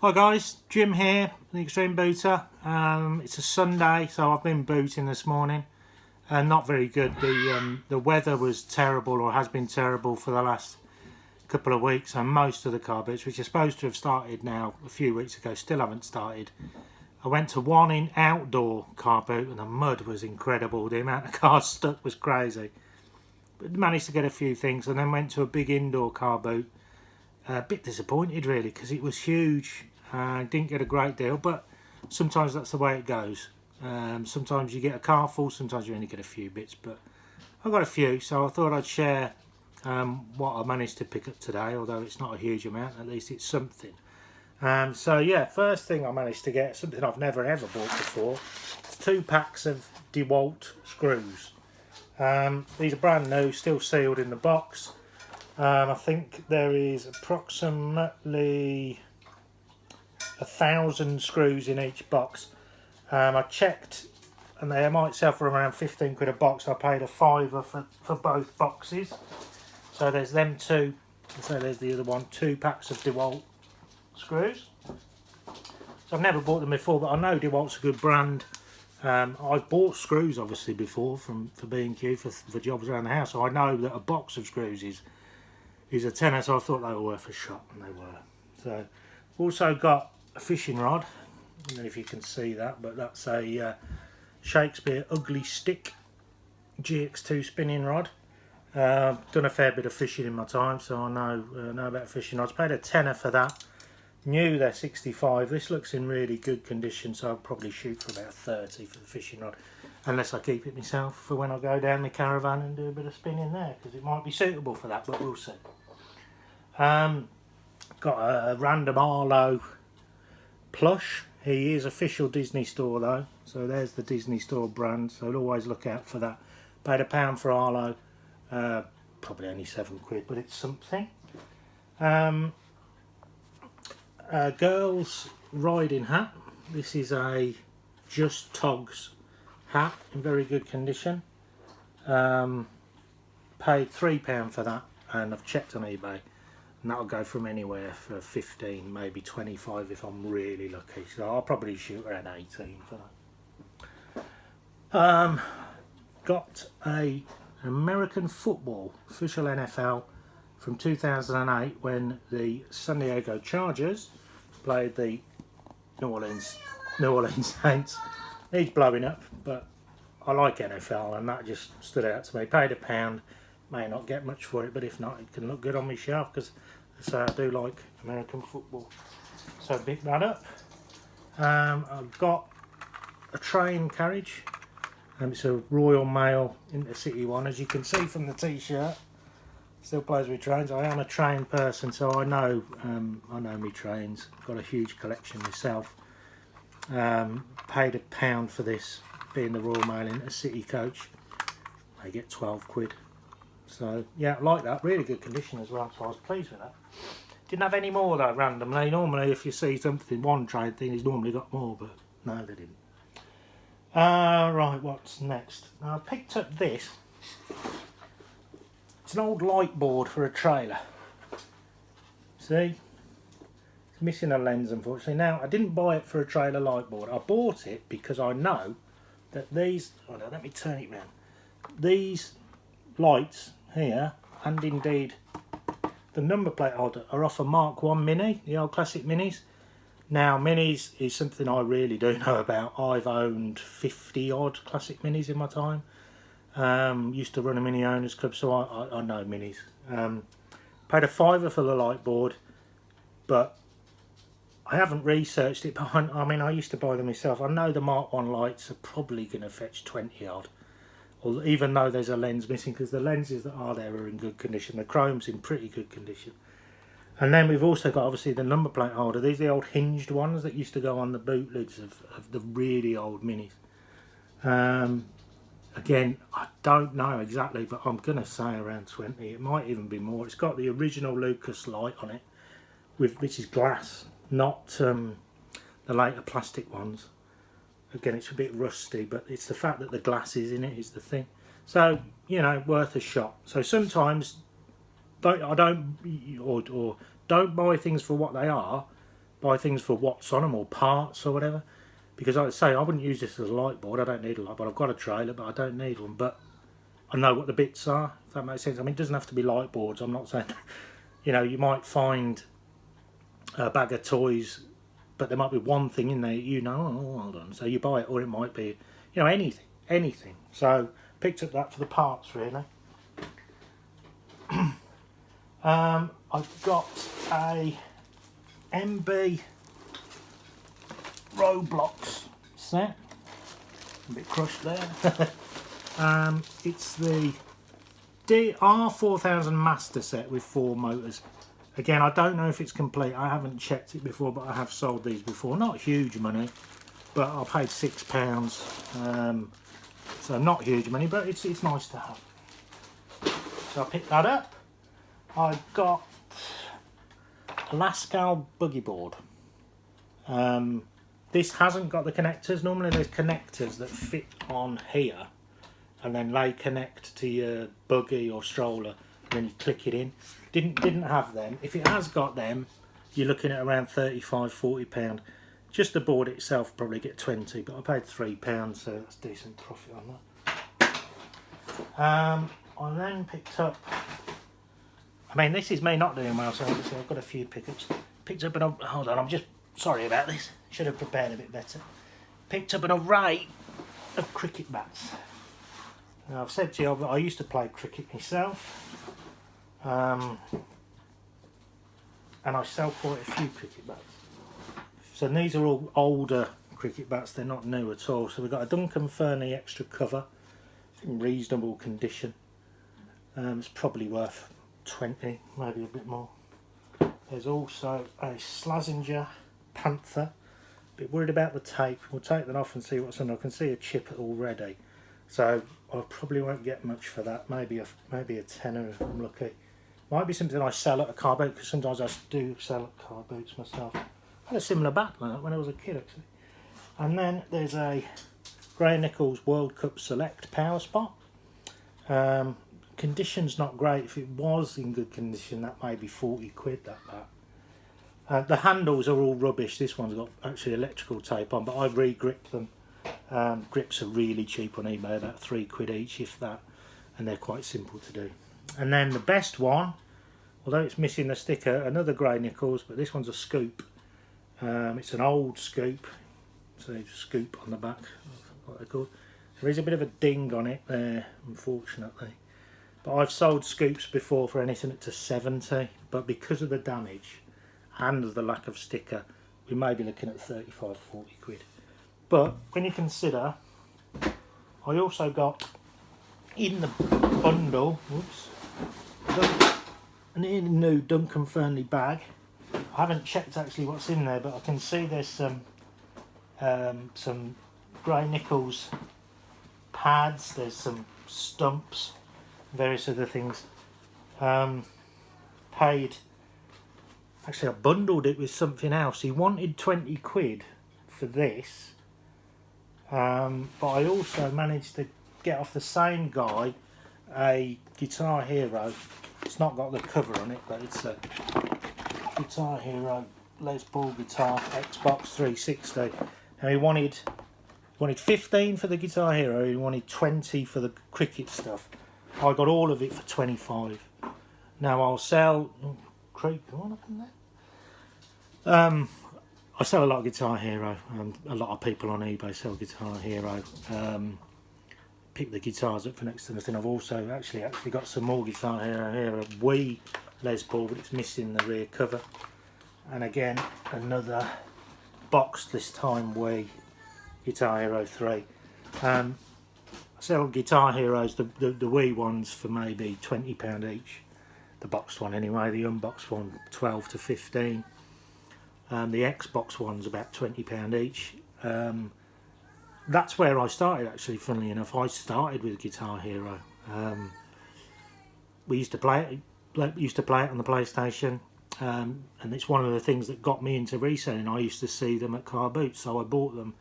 Hi guys, Jim here, the Extreme Booter. It's a Sunday, so I've been booting this morning. Not very good. The weather was terrible, or has been terrible for the last couple of weeks, and most of the car boots, which are supposed to have started now a few weeks ago, still haven't started. I went to one in outdoor car boot, and the mud was incredible. The amount of cars stuck was crazy. But managed to get a few things, and then went to a big indoor car boot. A bit disappointed really, because it was huge. Didn't get a great deal, but sometimes that's the way it goes. Sometimes you get a car full, sometimes you only get a few bits, but I got a few, so I thought I'd share what I managed to pick up today. Although it's not a huge amount, at least it's something. So yeah, first thing I managed to get, something I've never ever bought before, 2 packs of DeWalt screws. These are brand new, still sealed in the box. I think there is approximately 1,000 screws in each box. I checked, and they might sell for around 15 quid a box. I paid a fiver for both boxes. So there's them two. So there's the other one, 2 packs of DeWalt screws. So I've never bought them before, but I know DeWalt's a good brand. I've bought screws obviously before for B&Q for jobs around the house, so I know that a box of screws is a tenner, so I thought they were worth a shot, and they were. So also got a fishing rod. I don't know if you can see that, but that's a Shakespeare Ugly Stick GX2 spinning rod. Done a fair bit of fishing in my time, so I know about fishing rods. Paid a tenner for that. New they're 65. This looks in really good condition, so I'll probably shoot for about 30 for the fishing rod, unless I keep it myself for when I go down the caravan and do a bit of spinning there, because it might be suitable for that, but we'll see. Got a random Arlo plush. He is official Disney Store though, so there's the Disney Store brand, so always look out for that. Paid £1 for Arlo, probably only 7 quid, but it's something. Girls riding hat. This is a Just Togs hat in very good condition. Paid £3 for that, and I've checked on eBay, and that'll go from anywhere for 15, maybe 25 if I'm really lucky. So I'll probably shoot around 18 for that. Got an American football, official NFL, from 2008 when the San Diego Chargers played the New Orleans Saints. Needs blowing up, but I like NFL, and that just stood out to me. Paid £1. May not get much for it, but if not, it can look good on my shelf, because I do like American football. So pick that up. I've got a train carriage. It's a Royal Mail Intercity one, as you can see from the t-shirt. Still plays with trains. I am a train person, so I know my trains. I've got a huge collection myself. Paid £1 for this, being the Royal Mail Intercity coach. They get 12 quid. So yeah, I like that. Really good condition as well, so I was pleased with that. Didn't have any more though randomly. Normally if you see something, one trade thing, he's normally got more, but no, they didn't. Right, what's next? Now, I picked up this. It's an old light board for a trailer. See? It's missing a lens, unfortunately. Now, I didn't buy it for a trailer light board. I bought it because I know that these... Hold on, let me turn it round. These lights here, and indeed the number plate holder, are off a Mark 1 Mini, the old classic Minis. Now, Minis is something I really do know about. I've owned 50 odd classic Minis in my time. Used to run a Mini Owners Club, so I know Minis. Paid a fiver for the light board, but I haven't researched it. But I mean, I used to buy them myself. I know the Mark 1 lights are probably going to fetch 20 odd, or even though there's a lens missing, because the lenses that are there are in good condition. The chrome's in pretty good condition. And then we've also got obviously the number plate holder. These are the old hinged ones that used to go on the boot lids of the really old Minis. Again, I don't know exactly, but I'm going to say around 20. It might even be more. It's got the original Lucas light on it, which is glass, not the later plastic ones. Again, it's a bit rusty, but it's the fact that the glass is in it is the thing. So, you know, worth a shot. So sometimes don't buy things for what they are, buy things for what's on them or parts or whatever. Because like I say, I wouldn't use this as a light board. I don't need a light board. I've got a trailer, but I don't need one. But I know what the bits are, if that makes sense. I mean, it doesn't have to be light boards. I'm not saying, you know, you might find a bag of toys, but there might be one thing in there you know, oh, hold on. So you buy it, or it might be, you know, anything. So picked up that for the parts, really. I've got a MB Roblox set. A bit crushed there. It's the DR4000 Master set with 4 motors. Again, I don't know if it's complete. I haven't checked it before, but I have sold these before. Not huge money, but I paid £6. So not huge money, but it's nice to have. So I picked that up. I got a Lascal buggy board. This hasn't got the connectors. Normally there's connectors that fit on here, and then they connect to your buggy or stroller, and then you click it in. Didn't have them. If it has got them, you're looking at around £35–40. Just the board itself probably get 20, but I paid £3, so that's decent profit on that. I then picked up, I mean, this is me not doing well, so obviously I've got a few pickups. Picked up an, hold on, I'm just sorry about this. Should have prepared a bit better. Picked up an array of cricket bats. Now, I've said to you, I used to play cricket myself, and I sell quite a few cricket bats. So these are all older cricket bats, they're not new at all. So we've got a Duncan Fernie extra cover, in reasonable condition. It's probably worth 20, maybe a bit more. There's also a Slazenger Panther. A bit worried about the tape. We'll take that off and see what's on. I can see a chip already, so I probably won't get much for that. Maybe a tenner if I'm lucky. Might be something I sell at a car boot, because sometimes I do sell at car boots myself. I had a similar bat like that when I was a kid, actually. And then there's a Gray Nichols World Cup Select Power Spot. Condition's not great. If it was in good condition, that may be 40 quid, that bat. The handles are all rubbish. This one's got actually electrical tape on, but I re-gripped them. Grips are really cheap on eBay, about 3 quid each, if that, and they're quite simple to do. And then the best one, although it's missing the sticker, another Gray Nichols, but this one's a scoop. It's an old scoop, so scoop on the back, what they're called. There is a bit of a ding on it there, unfortunately. But I've sold scoops before for anything up to 70, but because of the damage and the lack of sticker, we may be looking at 35–40 quid. But when you consider, I also got in the bundle, a new Duncan Fernie bag. I haven't checked actually what's in there, but I can see there's some Gray Nichols pads, there's some stumps, various other things. Paid, actually I bundled it with something else. He wanted 20 quid for this, but I also managed to get off the same guy a Guitar Hero. It's not got the cover on it, but it's a Guitar Hero Les Paul guitar, Xbox 360. And he wanted 15 for the Guitar Hero, he wanted 20 for the cricket stuff. I got all of it for 25. Now I'll sell, what happened there? I sell a lot of Guitar Hero, and a lot of people on eBay sell Guitar Hero. Pick the guitars up for next to nothing. I've also actually got some more Guitar Hero here, a Wii Les Paul, but it's missing the rear cover. And again, another boxed, this time Wii Guitar Hero 3. I sell Guitar Heroes, the Wii ones, for maybe £20 each. The boxed one anyway, the unboxed one 12 to 15. The Xbox one's about £20 each. That's where I started, actually, funnily enough. I started with Guitar Hero. We used to play it on the PlayStation, and it's one of the things that got me into reselling. I used to see them at car boots, so I bought them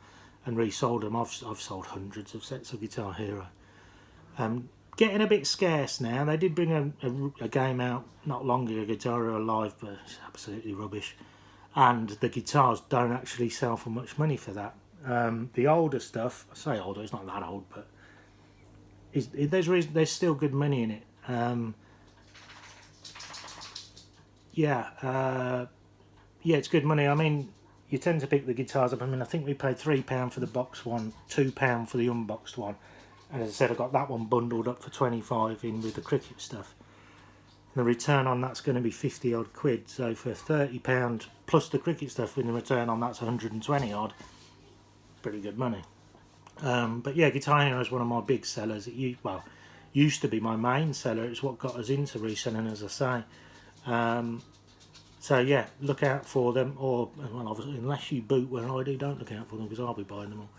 and resold them. I've sold hundreds of sets of Guitar Hero. Getting a bit scarce now. They did bring a game out not long ago, Guitar Hero Live, but it's absolutely rubbish. and the guitars don't actually sell for much money for that. The older stuff, I say older, it's not that old, but there's still good money in it. Yeah, it's good money. I mean, you tend to pick the guitars up. I mean, I think we paid £3 for the box one, £2 for the unboxed one, and as I said, I got that one bundled up for 25 in with the cricket stuff. The return on that's going to be 50 odd quid, so for £30 plus the cricket stuff, with the return on that's 120 odd. Pretty good money. But yeah, Guitar Hero is one of my big sellers. It used to be my main seller. It's what got us into reselling, as I say. So yeah, look out for them, or well, obviously, unless you boot where I do, don't look out for them, because I'll be buying them all.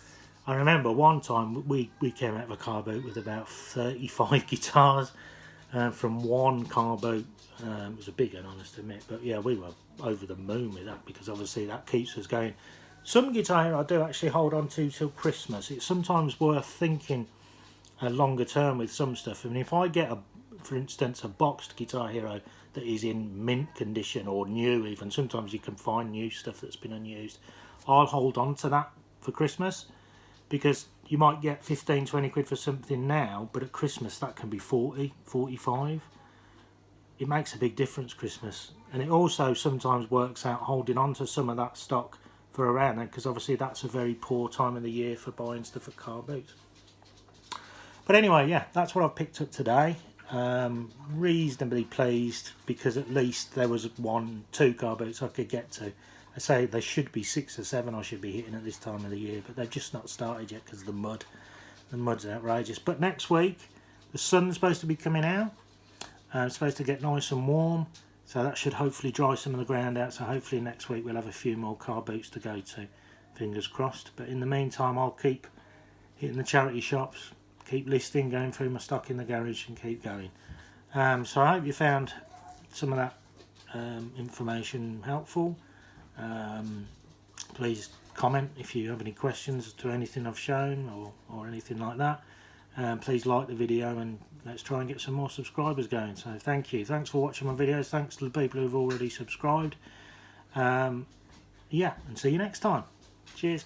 I remember one time we came out of a car boot with about 35 guitars from one car boot. It was a big one, I must admit, but yeah, we were over the moon with that, because obviously that keeps us going. Some Guitar Hero I do actually hold on to till Christmas. It's sometimes worth thinking longer term with some stuff. I mean, if I get for instance, a boxed Guitar Hero that is in mint condition or new, even sometimes you can find new stuff that's been unused, I'll hold on to that for Christmas, because you might get 15-20 quid for something now, but at Christmas that can be 40-45. It makes a big difference, Christmas. And it also sometimes works out holding on to some of that stock for around then, because obviously that's a very poor time of the year for buying stuff at car boots. But anyway, yeah, that's what I've picked up today. Reasonably pleased, because at least there was 1-2 car boots I could get to. I say there should be 6 or 7 I should be hitting at this time of the year, but they've just not started yet because of the mud. The mud's outrageous. But next week the sun's supposed to be coming out. It's supposed to get nice and warm, so that should hopefully dry some of the ground out. So hopefully next week we'll have a few more car boots to go to. Fingers crossed. But in the meantime, I'll keep hitting the charity shops, keep listing, going through my stock in the garage, and keep going. So I hope you found some of that information helpful. Please comment if you have any questions to anything I've shown or anything like that. Please like the video, and let's try and get some more subscribers going. So thank you. Thanks for watching my videos. Thanks to the people who've already subscribed. Yeah, and see you next time. Cheers.